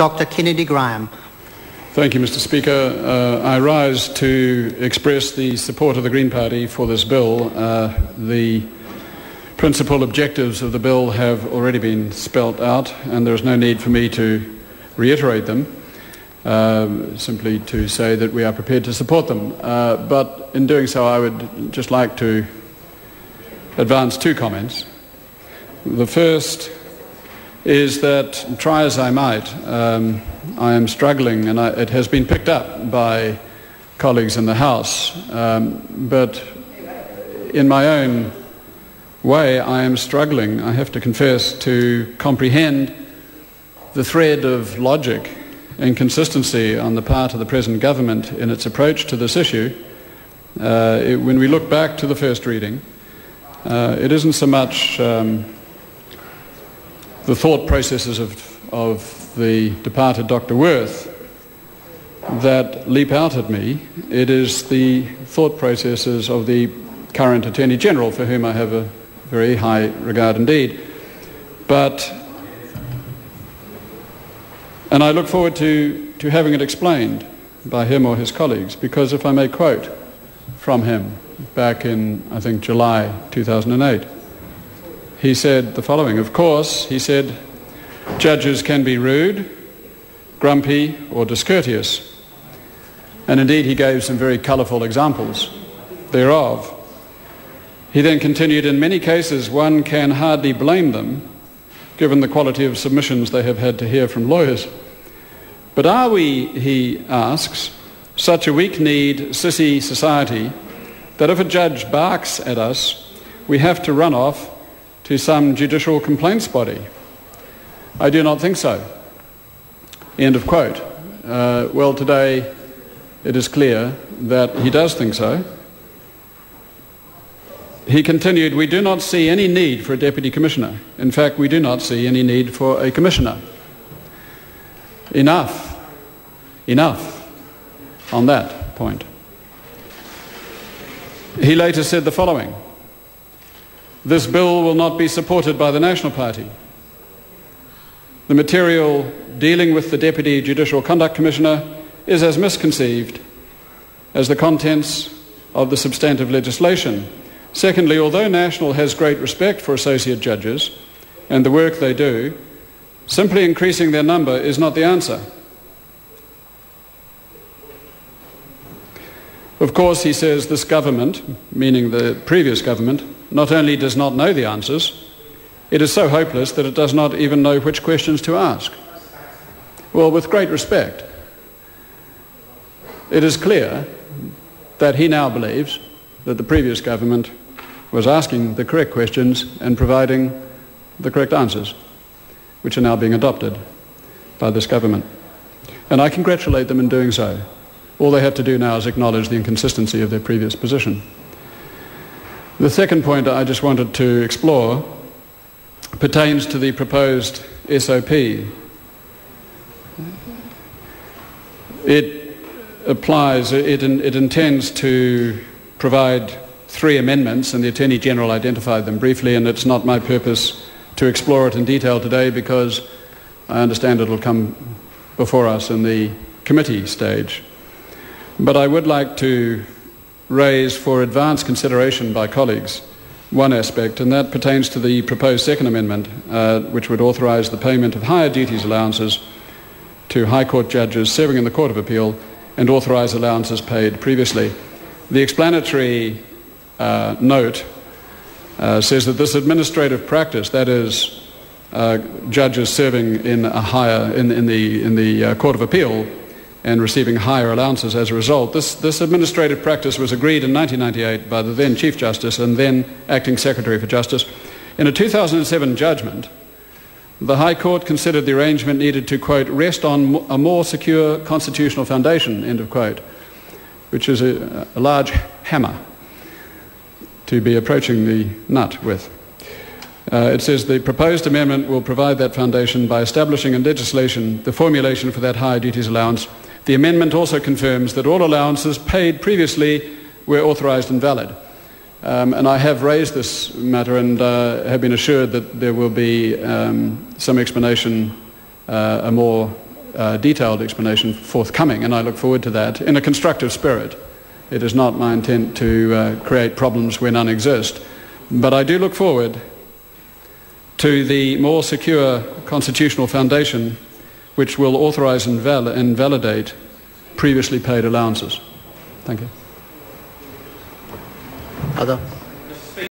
Dr. Kennedy Graham. Thank you, Mr. Speaker. I rise to express the support of the Green Party for this bill. The principal objectives of the bill have already been spelt out, and there is no need for me to reiterate them, simply to say that we are prepared to support them. But in doing so, I would just like to advance two comments. The first is that, try as I might, I am struggling, and it has been picked up by colleagues in the House, but in my own way I am struggling, I have to confess, to comprehend the thread of logic and consistency on the part of the present government in its approach to this issue. When we look back to the first reading, it isn't so much the thought processes of the departed Dr. Worth that leap out at me. It is the thought processes of the current Attorney General, for whom I have a very high regard indeed. And I look forward to having it explained by him or his colleagues, because if I may quote from him back in, I think, July 2008, he said the following. Of course, he said, judges can be rude, grumpy, or discourteous. And indeed, he gave some very colourful examples thereof. He then continued, in many cases, one can hardly blame them, given the quality of submissions they have had to hear from lawyers. But are we, he asks, such a weak-kneed, sissy society that if a judge barks at us, we have to run off to some judicial complaints body? I do not think so. End of quote. Well, today it is clear that he does think so. He continued, we do not see any need for a deputy commissioner. In fact, we do not see any need for a commissioner. Enough on that point. He later said the following: this bill will not be supported by the National Party. The material dealing with the Deputy Judicial Conduct Commissioner is as misconceived as the contents of the substantive legislation. Secondly, although National has great respect for associate judges and the work they do, simply increasing their number is not the answer. Of course, he says, this government, meaning the previous government, not only does not know the answers, it is so hopeless that it does not even know which questions to ask. Well, with great respect, it is clear that he now believes that the previous government was asking the correct questions and providing the correct answers, which are now being adopted by this government. And I congratulate them in doing so. All they have to do now is acknowledge the inconsistency of their previous position. The second point I just wanted to explore pertains to the proposed SOP. It intends to provide 3 amendments, and the Attorney General identified them briefly, and it's not my purpose to explore it in detail today because I understand it will come before us in the committee stage. But I would like to raise for advance consideration by colleagues one aspect, and that pertains to the proposed second amendment, which would authorise the payment of higher duties allowances to High Court judges serving in the Court of Appeal and authorise allowances paid previously. The explanatory note says that this administrative practice, that is, judges serving in the Court of Appeal and receiving higher allowances as a result, this administrative practice was agreed in 1998 by the then Chief Justice and then Acting Secretary for Justice. In a 2007 judgment, the High Court considered the arrangement needed to, quote, rest on a more secure constitutional foundation, end of quote, which is a large hammer to be approaching the nut with. It says the proposed amendment will provide that foundation by establishing in legislation the formulation for that higher duties allowance. The amendment also confirms that all allowances paid previously were authorised and valid. And I have raised this matter and have been assured that there will be some explanation, a more detailed explanation forthcoming, and I look forward to that in a constructive spirit. It is not my intent to create problems where none exist, but I do look forward to the more secure constitutional foundation which will authorise and invalidate previously paid allowances. Thank you. Other?